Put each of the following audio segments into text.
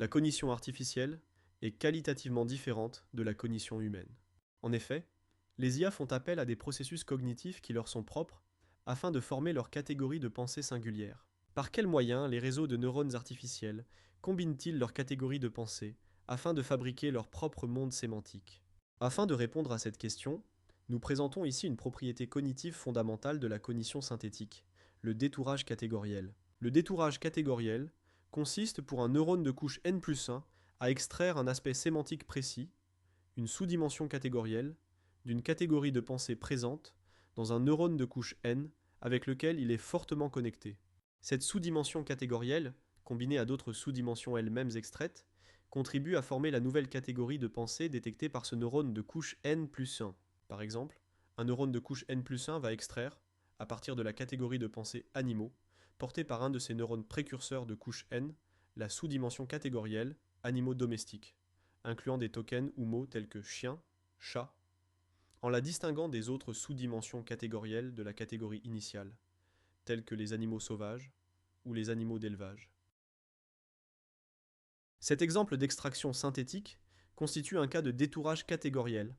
La cognition artificielle est qualitativement différente de la cognition humaine. En effet, les IA font appel à des processus cognitifs qui leur sont propres afin de former leur catégorie de pensée singulière. Par quels moyens les réseaux de neurones artificiels combinent-ils leurs catégories de pensée afin de fabriquer leur propre monde sémantique? Afin de répondre à cette question, nous présentons ici une propriété cognitive fondamentale de la cognition synthétique, le détourage catégoriel. Le détourage catégoriel consiste pour un neurone de couche n+1 à extraire un aspect sémantique précis, une sous-dimension catégorielle, d'une catégorie de pensée présente dans un neurone de couche n avec lequel il est fortement connecté. Cette sous-dimension catégorielle, combinée à d'autres sous-dimensions elles-mêmes extraites, contribue à former la nouvelle catégorie de pensée détectée par ce neurone de couche n+1. Par exemple, un neurone de couche n+1 va extraire, à partir de la catégorie de pensée animaux, portée par un de ces neurones précurseurs de couche n, la sous-dimension catégorielle animaux domestiques, incluant des tokens ou mots tels que chien, chat, en la distinguant des autres sous-dimensions catégorielles de la catégorie initiale, tels que les animaux sauvages ou les animaux d'élevage. Cet exemple d'extraction synthétique constitue un cas de détourage catégoriel,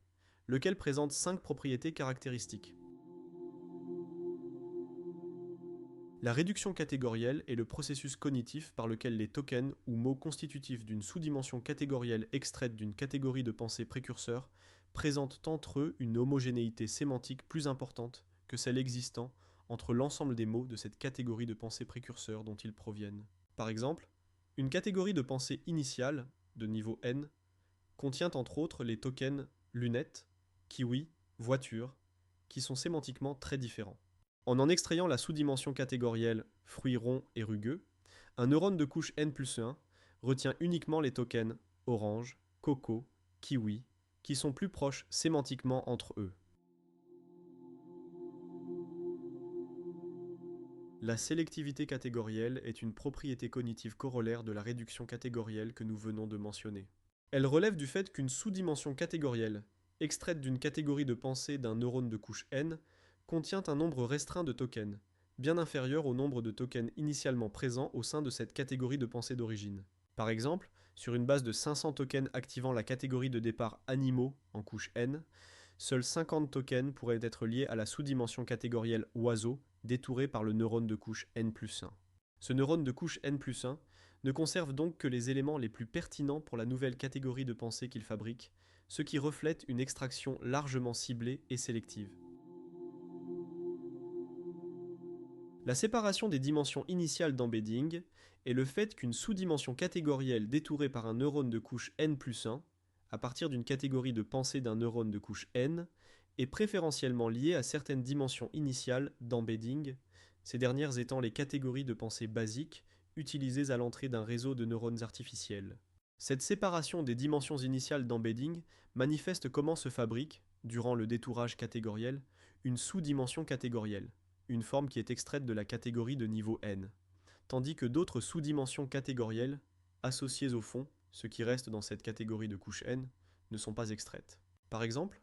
lequel présente 5 propriétés caractéristiques. La réduction catégorielle est le processus cognitif par lequel les tokens ou mots constitutifs d'une sous-dimension catégorielle extraite d'une catégorie de pensée précurseur présentent entre eux une homogénéité sémantique plus importante que celle existant entre l'ensemble des mots de cette catégorie de pensée précurseur dont ils proviennent. Par exemple, une catégorie de pensée initiale, de niveau n, contient entre autres les tokens lunettes, kiwi, voiture, qui sont sémantiquement très différents. En extrayant la sous-dimension catégorielle fruits ronds et rugueux, un neurone de couche n+1 retient uniquement les tokens orange, coco, kiwi, qui sont plus proches sémantiquement entre eux. La sélectivité catégorielle est une propriété cognitive corollaire de la réduction catégorielle que nous venons de mentionner. Elle relève du fait qu'une sous-dimension catégorielle, extraite d'une catégorie de pensée d'un neurone de couche n, contient un nombre restreint de tokens, bien inférieur au nombre de tokens initialement présents au sein de cette catégorie de pensée d'origine. Par exemple, sur une base de 500 tokens activant la catégorie de départ animaux en couche n, seuls 50 tokens pourraient être liés à la sous-dimension catégorielle oiseau détourée par le neurone de couche n+1. Ce neurone de couche n+1 ne conserve donc que les éléments les plus pertinents pour la nouvelle catégorie de pensée qu'il fabrique, ce qui reflète une extraction largement ciblée et sélective. La séparation des dimensions initiales d'embedding est le fait qu'une sous-dimension catégorielle détourée par un neurone de couche n+1, à partir d'une catégorie de pensée d'un neurone de couche n, est préférentiellement liée à certaines dimensions initiales d'embedding, ces dernières étant les catégories de pensée basiques utilisées à l'entrée d'un réseau de neurones artificiels. Cette séparation des dimensions initiales d'embedding manifeste comment se fabrique, durant le détourage catégoriel, une sous-dimension catégorielle, une forme qui est extraite de la catégorie de niveau n, tandis que d'autres sous-dimensions catégorielles, associées au fond, ce qui reste dans cette catégorie de couche n, ne sont pas extraites. Par exemple,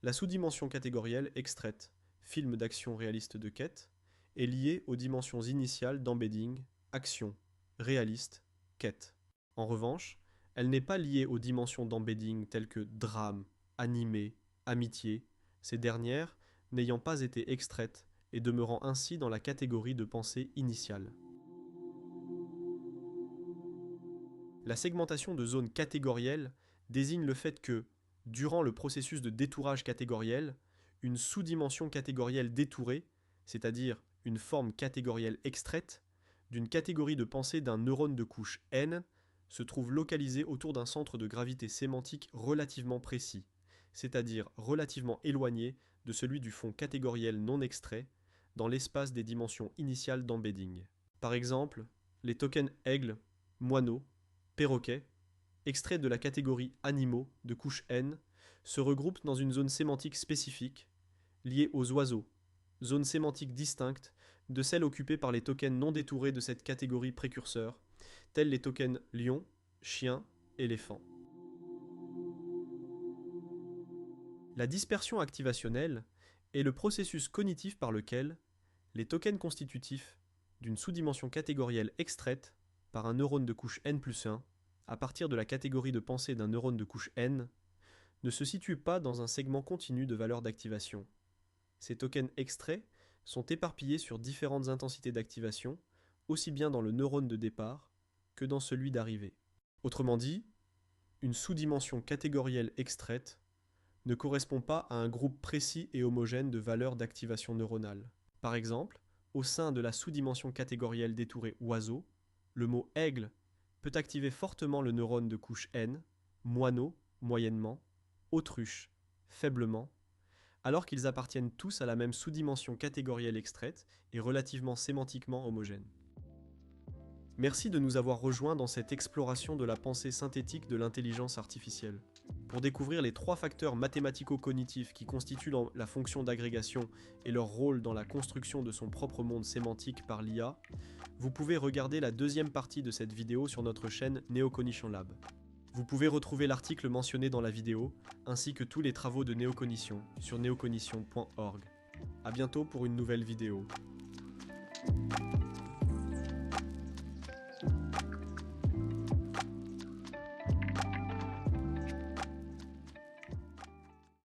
la sous-dimension catégorielle extraite, film d'action réaliste de quête, est liée aux dimensions initiales d'embedding, action, réaliste, quête. En revanche, elle n'est pas liée aux dimensions d'embedding telles que drame, animé, amitié, ces dernières n'ayant pas été extraites et demeurant ainsi dans la catégorie de pensée initiale. La segmentation de zones catégorielles désigne le fait que, durant le processus de détourage catégoriel, une sous-dimension catégorielle détourée, c'est-à-dire une forme catégorielle extraite, d'une catégorie de pensée d'un neurone de couche n, se trouve localisée autour d'un centre de gravité sémantique relativement précis, c'est-à-dire relativement éloigné de celui du fond catégoriel non extrait, dans l'espace des dimensions initiales d'embedding. Par exemple, les tokens aigle, moineau, perroquet, extraits de la catégorie animaux de couche n, se regroupent dans une zone sémantique spécifique, liée aux oiseaux, zone sémantique distincte de celle occupée par les tokens non détourés de cette catégorie précurseur, tels les tokens lion, chien, éléphant. La dispersion activationnelle est le processus cognitif par lequel les tokens constitutifs d'une sous-dimension catégorielle extraite par un neurone de couche n+1 à partir de la catégorie de pensée d'un neurone de couche N, ne se situent pas dans un segment continu de valeurs d'activation. Ces tokens extraits sont éparpillés sur différentes intensités d'activation, aussi bien dans le neurone de départ que dans celui d'arrivée. Autrement dit, une sous-dimension catégorielle extraite ne correspond pas à un groupe précis et homogène de valeurs d'activation neuronale. Par exemple, au sein de la sous-dimension catégorielle détourée oiseau, le mot aigle peut activer fortement le neurone de couche N, moineau moyennement, autruche faiblement, alors qu'ils appartiennent tous à la même sous-dimension catégorielle extraite et relativement sémantiquement homogène. Merci de nous avoir rejoints dans cette exploration de la pensée synthétique de l'intelligence artificielle. Pour découvrir les 3 facteurs mathématico-cognitifs qui constituent la fonction d'agrégation et leur rôle dans la construction de son propre monde sémantique par l'IA, vous pouvez regarder la deuxième partie de cette vidéo sur notre chaîne Neocognition Lab. Vous pouvez retrouver l'article mentionné dans la vidéo, ainsi que tous les travaux de Neocognition sur neocognition.org. À bientôt pour une nouvelle vidéo.